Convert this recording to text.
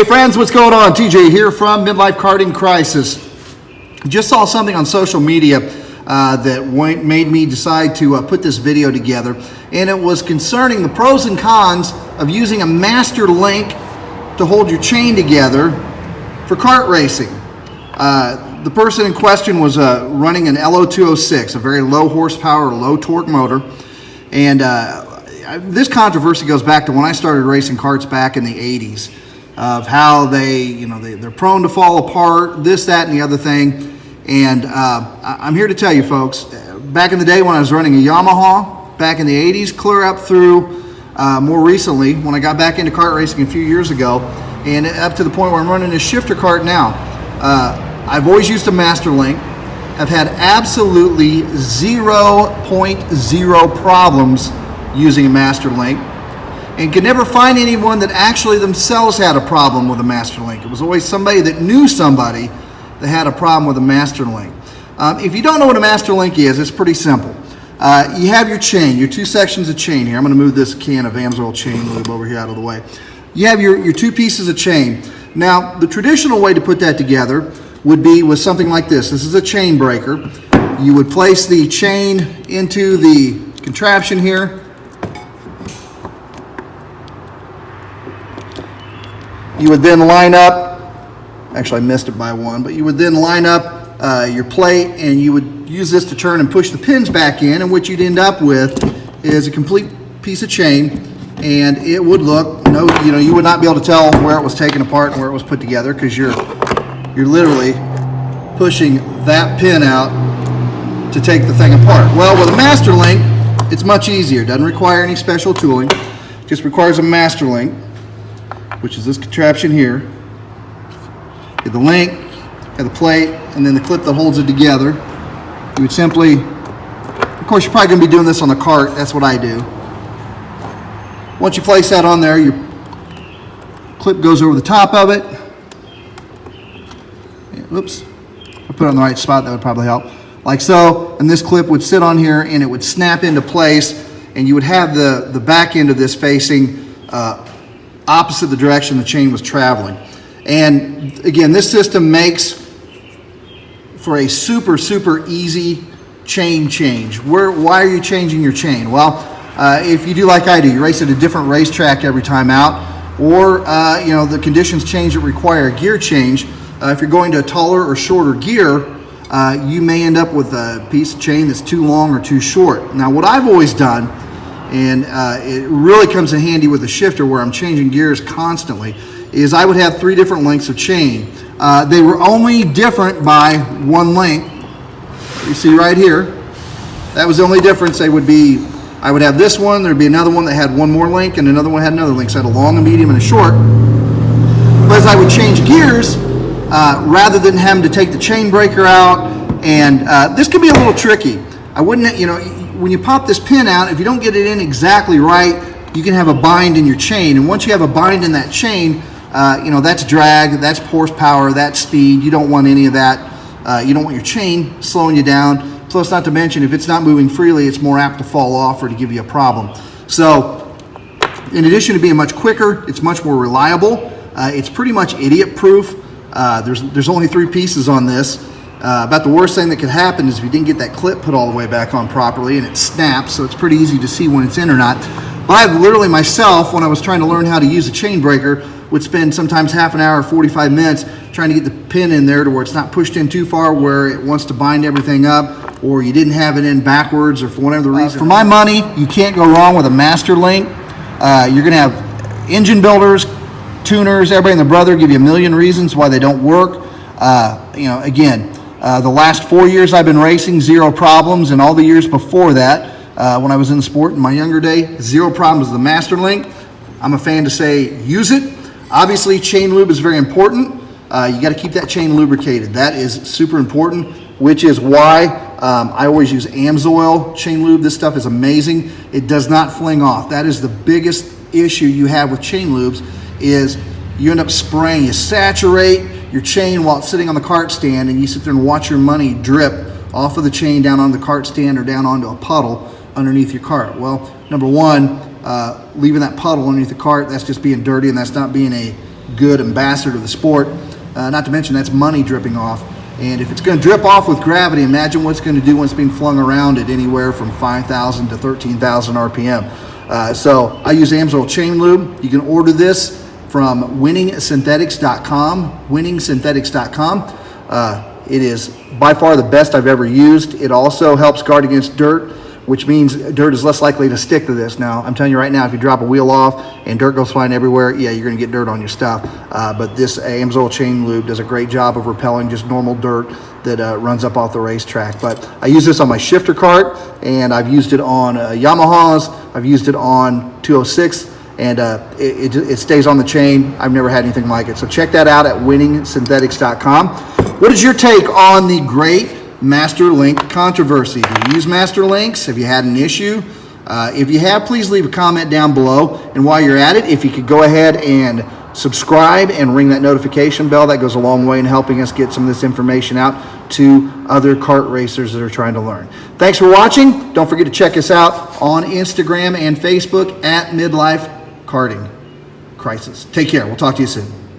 Hey friends, what's going on? TJ here from Midlife Karting Crisis. Just saw something on social media that made me decide to put this video together, and it was concerning the pros and cons of using a master link to hold your chain together for kart racing. The person in question was running an LO206, a very low horsepower, low torque motor, and this controversy goes back to when I started racing karts back in the 80s. Of how they're prone to fall apart, this, that, and the other thing. And I'm here to tell you folks, back in the day when I was running a Yamaha, back in the 80s, clear up through more recently, when I got back into kart racing a few years ago, and up to the point where I'm running a shifter kart now, I've always used a master link. I've had absolutely 0.0 problems using a master link, and could never find anyone that actually themselves had a problem with a master link. It was always somebody that knew somebody that had a problem with a master link. If you don't know what a master link is, it's pretty simple. You have your chain, your two sections of chain here. I'm going to move this can of Amsoil chain lube over here out of the way. You have your two pieces of chain. Now, the traditional way to put that together would be with something like this. This is a chain breaker. You would place the chain into the contraption here. You would then line up, actually I missed it by one, but you would then line up your plate, and you would use this to turn and push the pins back in, and what you'd end up with is a complete piece of chain, and it would look, you would not be able to tell where it was taken apart and where it was put together, because you're literally pushing that pin out to take the thing apart. Well, with a master link, it's much easier. It doesn't require any special tooling. It just requires a master link, which is this contraption here. You have the link, you have the plate, and then the clip that holds it together. You would simply, of course you're probably going to be doing this on the cart, that's what I do. Once you place that on there, your clip goes over the top of it. Oops, if I put it on the right spot, that would probably help. Like so, and this clip would sit on here and it would snap into place, and you would have the back end of this facing opposite the direction the chain was traveling. And again, this system makes for a super easy chain change. Why are you changing your chain? Well, if you do like I do, you race at a different racetrack every time out, or the conditions change that require a gear change. If you're going to a taller or shorter gear, you may end up with a piece of chain that's too long or too short. Now, what I've always done, and it really comes in handy with a shifter where I'm changing gears constantly, is I would have 3 different lengths of chain. They were only different by one length. You see right here, that was the only difference. They would be, I would have this one, there'd be another one that had one more link, and another one had another link. So I had a long, a medium, and a short. But as I would change gears, rather than having to take the chain breaker out, and this can be a little tricky. I wouldn't, when you pop this pin out, if you don't get it in exactly right, you can have a bind in your chain. And once you have a bind in that chain, that's drag, that's horsepower, that's speed. You don't want any of that. You don't want your chain slowing you down. Plus, not to mention, if it's not moving freely, it's more apt to fall off or to give you a problem. So, in addition to being much quicker, it's much more reliable. It's pretty much idiot-proof. There's only 3 pieces on this. About the worst thing that could happen is if you didn't get that clip put all the way back on properly and it snaps, so it's pretty easy to see when it's in or not. But I've literally myself, when I was trying to learn how to use a chain breaker, would spend sometimes half an hour, 45 minutes trying to get the pin in there to where it's not pushed in too far where it wants to bind everything up, or you didn't have it in backwards, or for whatever reason. For my money, you can't go wrong with a master link. You're going to have engine builders, tuners, everybody and their brother give you a million reasons why they don't work. The last 4 years I've been racing, 0 problems, and all the years before that, when I was in the sport in my younger day, 0 problems with the master link. I'm a fan to say use it. Obviously, chain lube is very important. You got to keep that chain lubricated. That is super important, which is why I always use Amsoil chain lube. This stuff is amazing. It does not fling off. That is the biggest issue you have with chain lubes, is you end up spraying, you saturate your chain while it's sitting on the cart stand, and you sit there and watch your money drip off of the chain down on the cart stand or down onto a puddle underneath your cart. Well, number one, leaving that puddle underneath the cart, that's just being dirty, and that's not being a good ambassador to the sport. Not to mention that's money dripping off. And if it's going to drip off with gravity, imagine what it's going to do when it's being flung around at anywhere from 5,000 to 13,000 RPM. So I use Amsoil Chain Lube. You can order this from winningsynthetics.com. Winningsynthetics.com. It is by far the best I've ever used. It also helps guard against dirt, which means dirt is less likely to stick to this. Now, I'm telling you right now, if you drop a wheel off and dirt goes flying everywhere, yeah, you're going to get dirt on your stuff. But this Amsoil Chain Lube does a great job of repelling just normal dirt that runs up off the racetrack. But I use this on my shifter cart, and I've used it on Yamahas. I've used it on 206, and it stays on the chain. I've never had anything like it. So check that out at winningsynthetics.com. What is your take on the great Master Link controversy? Do you use Master Links? Have you had an issue? If you have, please leave a comment down below. And while you're at it, if you could go ahead and subscribe and ring that notification bell, that goes a long way in helping us get some of this information out to other kart racers that are trying to learn. Thanks for watching. Don't forget to check us out on Instagram and Facebook at Midlife Karting Crisis. Take care. We'll talk to you soon.